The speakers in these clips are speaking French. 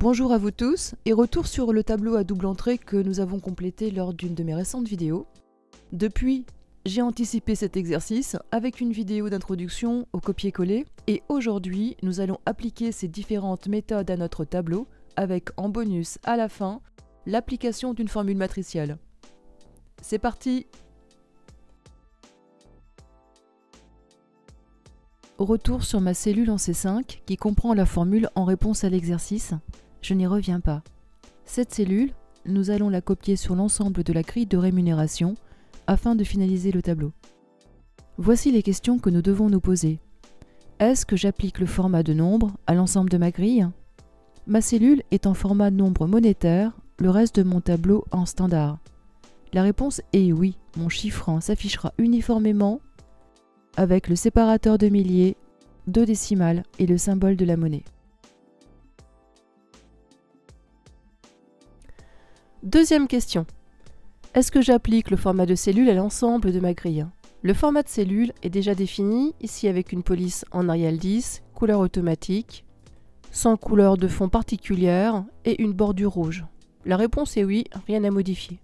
Bonjour à vous tous et retour sur le tableau à double entrée que nous avons complété lors d'une de mes récentes vidéos. Depuis, j'ai anticipé cet exercice avec une vidéo d'introduction au copier-coller et aujourd'hui, nous allons appliquer ces différentes méthodes à notre tableau avec en bonus à la fin l'application d'une formule matricielle. C'est parti! Retour sur ma cellule en C5 qui comprend la formule en réponse à l'exercice. Je n'y reviens pas. Cette cellule, nous allons la copier sur l'ensemble de la grille de rémunération afin de finaliser le tableau. Voici les questions que nous devons nous poser. Est-ce que j'applique le format de nombre à l'ensemble de ma grille? Ma cellule est en format nombre monétaire, le reste de mon tableau en standard. La réponse est oui, mon chiffrant s'affichera uniformément avec le séparateur de milliers, de décimales et le symbole de la monnaie. Deuxième question. Est-ce que j'applique le format de cellule à l'ensemble de ma grille? Le format de cellule est déjà défini, ici avec une police en Arial 10, couleur automatique, sans couleur de fond particulière et une bordure rouge. La réponse est oui, rien à modifier.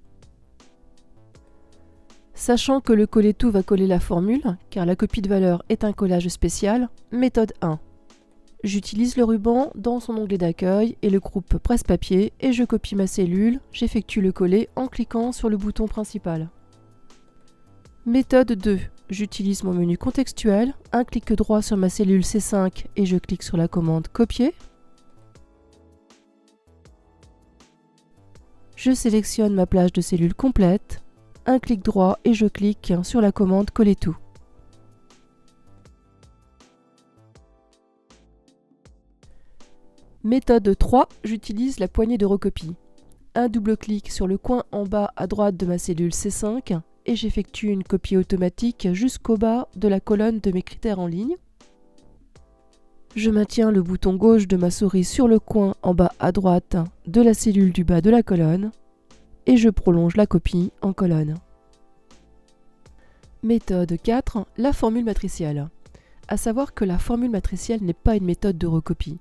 Sachant que le coller tout va coller la formule, car la copie de valeur est un collage spécial, méthode 1. J'utilise le ruban dans son onglet d'accueil et le groupe presse-papier et je copie ma cellule, j'effectue le coller en cliquant sur le bouton principal. Méthode 2. J'utilise mon menu contextuel, un clic droit sur ma cellule C5 et je clique sur la commande copier. Je sélectionne ma plage de cellules complète, un clic droit et je clique sur la commande coller tout. Méthode 3, j'utilise la poignée de recopie. Un double clic sur le coin en bas à droite de ma cellule C5 et j'effectue une copie automatique jusqu'au bas de la colonne de mes critères en ligne. Je maintiens le bouton gauche de ma souris sur le coin en bas à droite de la cellule du bas de la colonne et je prolonge la copie en colonne. Méthode 4, la formule matricielle. À savoir que la formule matricielle n'est pas une méthode de recopie.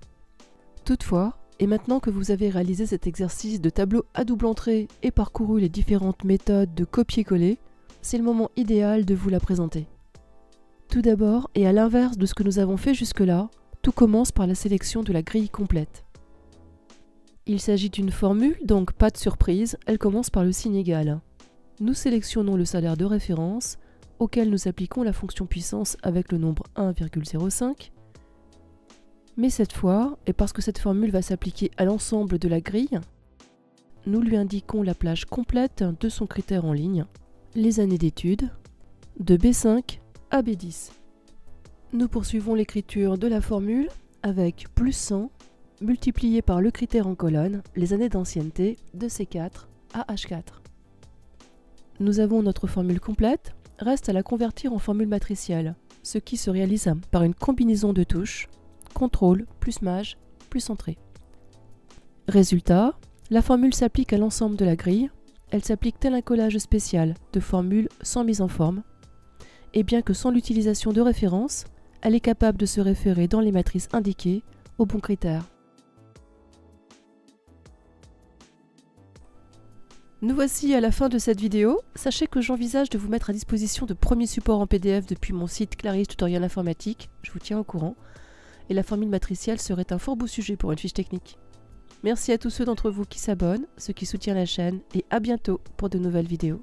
Toutefois, et maintenant que vous avez réalisé cet exercice de tableau à double entrée et parcouru les différentes méthodes de copier-coller, c'est le moment idéal de vous la présenter. Tout d'abord, et à l'inverse de ce que nous avons fait jusque-là, tout commence par la sélection de la grille complète. Il s'agit d'une formule, donc pas de surprise, elle commence par le signe égal. Nous sélectionnons le salaire de référence, auquel nous appliquons la fonction puissance avec le nombre 1,05. Mais cette fois, et parce que cette formule va s'appliquer à l'ensemble de la grille, nous lui indiquons la plage complète de son critère en ligne, les années d'études, de B5 à B10. Nous poursuivons l'écriture de la formule avec plus 100 multiplié par le critère en colonne, les années d'ancienneté de C4 à H4. Nous avons notre formule complète, reste à la convertir en formule matricielle, ce qui se réalise par une combinaison de touches, CTRL plus Maj plus Entrée. Résultat, la formule s'applique à l'ensemble de la grille, elle s'applique tel un collage spécial de formules sans mise en forme, et bien que sans l'utilisation de référence, elle est capable de se référer dans les matrices indiquées aux bons critères. Nous voici à la fin de cette vidéo. Sachez que j'envisage de vous mettre à disposition de premiers supports en PDF depuis mon site Clarisse Tutoriel Informatique, je vous tiens au courant, et la formule matricielle serait un fort beau sujet pour une fiche technique. Merci à tous ceux d'entre vous qui s'abonnent, ceux qui soutiennent la chaîne, et à bientôt pour de nouvelles vidéos.